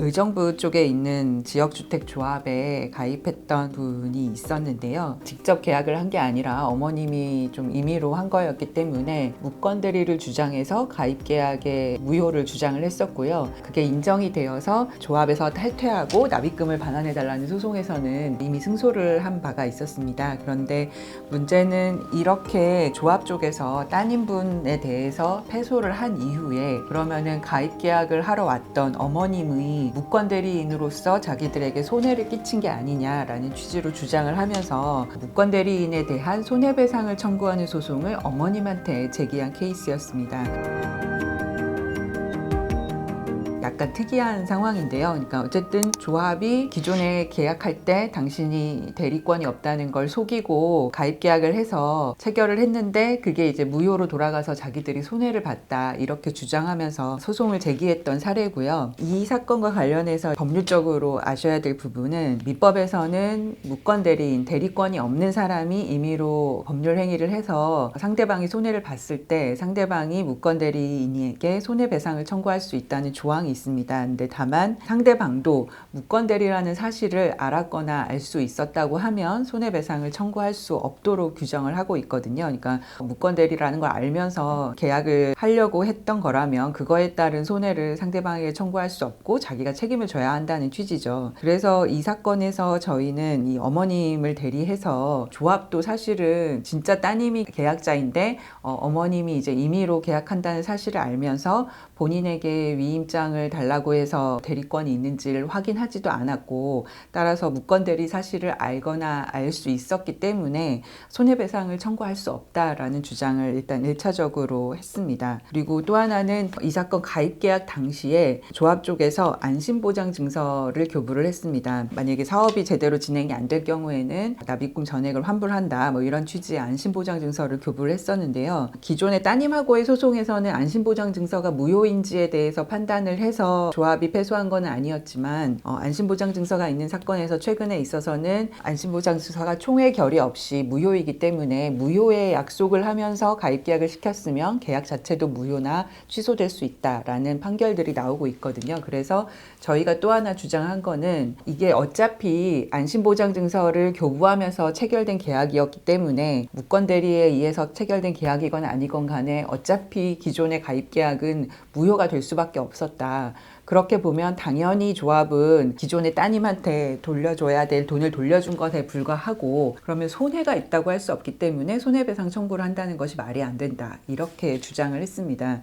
의정부 쪽에 있는 지역주택조합에 가입했던 분이 있었는데요. 직접 계약을 한 게 아니라 어머님이 좀 임의로 한 거였기 때문에 무건대리를 주장해서 가입계약의 무효를 주장을 했었고요. 그게 인정이 되어서 조합에서 탈퇴하고 납입금을 반환해달라는 소송에서는 이미 승소를 한 바가 있었습니다. 그런데 문제는 이렇게 조합 쪽에서 따님분에 대해서 패소를 한 이후에 그러면은 가입계약을 하러 왔던 어머님의 무건대리인으로서 자기들에게 손해를 끼친 게 아니냐라는 취지로 주장을 하면서 무건대리인에 대한 손해배상을 청구하는 소송을 어머님한테 제기한 케이스였습니다. 약간 특이한 상황인데요. 그러니까 어쨌든 조합이 기존에 계약할 때 당신이 대리권이 없다는 걸 속이고 가입 계약을 해서 체결을 했는데 그게 이제 무효로 돌아가서 자기들이 손해를 봤다 이렇게 주장하면서 소송을 제기했던 사례고요. 이 사건과 관련해서 법률적으로 아셔야 될 부분은 민법에서는 무건대리인, 대리권이 없는 사람이 임의로 법률 행위를 해서 상대방이 손해를 봤을 때 상대방이 무건대리인에게 손해배상을 청구할 수 있다는 조항이 있습니다. 근데 다만 상대방도 무건대리라는 사실을 알았거나 알 수 있었다고 하면 손해배상을 청구할 수 없도록 규정을 하고 있거든요. 그러니까 무건대리라는 걸 알면서 계약을 하려고 했던 거라면 그거에 따른 손해를 상대방에게 청구할 수 없고 자기가 책임을 져야 한다는 취지죠. 그래서 이 사건에서 저희는 이 어머님을 대리해서 조합도 사실은 진짜 따님이 계약자인데 어머님이 이제 임의로 계약한다는 사실을 알면서 본인에게 위임장을 달라고 해서 대리권이 있는지를 확인하지도 않았고 따라서 무건대리 사실을 알거나 알 수 있었기 때문에 손해배상을 청구할 수 없다라는 주장을 일단 1차적으로 했습니다. 그리고 또 하나는 이 사건 가입계약 당시에 조합 쪽에서 안심보장증서를 교부를 했습니다. 만약에 사업이 제대로 진행이 안 될 경우에는 납입금 전액을 환불한다 뭐 이런 취지의 안심보장증서를 교부를 했었는데요. 기존의 따님하고의 소송에서는 안심보장증서가 무효인지에 대해서 판단을 해서 조합이 패소한 건 아니었지만 안심보장증서가 있는 사건에서 최근에 있어서는 안심보장증서가 총회 결의 없이 무효이기 때문에 무효의 약속을 하면서 가입계약을 시켰으면 계약 자체도 무효나 취소될 수 있다라는 판결들이 나오고 있거든요. 그래서 저희가 또 하나 주장한 거는 이게 어차피 안심보장증서를 교부하면서 체결된 계약이었기 때문에 무건대리에 의해서 체결된 계약이건 아니건 간에 어차피 기존의 가입계약은 무효가 될 수밖에 없었다. 그렇게 보면 당연히 조합은 기존의 따님한테 돌려줘야 될 돈을 돌려준 것에 불과하고 그러면 손해가 있다고 할 수 없기 때문에 손해배상 청구를 한다는 것이 말이 안 된다. 이렇게 주장을 했습니다.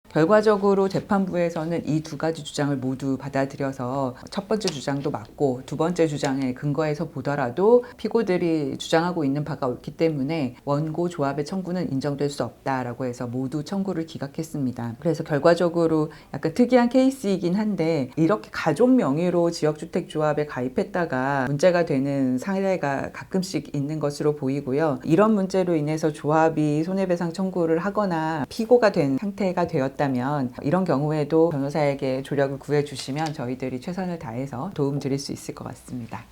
결과적으로 재판부에서는 이 두 가지 주장을 모두 받아들여서 첫 번째 주장도 맞고 두 번째 주장의 근거에서 보더라도 피고들이 주장하고 있는 바가 옳기 때문에 원고 조합의 청구는 인정될 수 없다라고 해서 모두 청구를 기각했습니다. 그래서 결과적으로 약간 특이한 케이스이긴 한데 이렇게 가족 명의로 지역주택조합에 가입했다가 문제가 되는 사례가 가끔씩 있는 것으로 보이고요. 이런 문제로 인해서 조합이 손해배상 청구를 하거나 피고가 된 상태가 되었다면 이런 경우에도 변호사에게 조력을 구해주시면 저희들이 최선을 다해서 도움 드릴 수 있을 것 같습니다.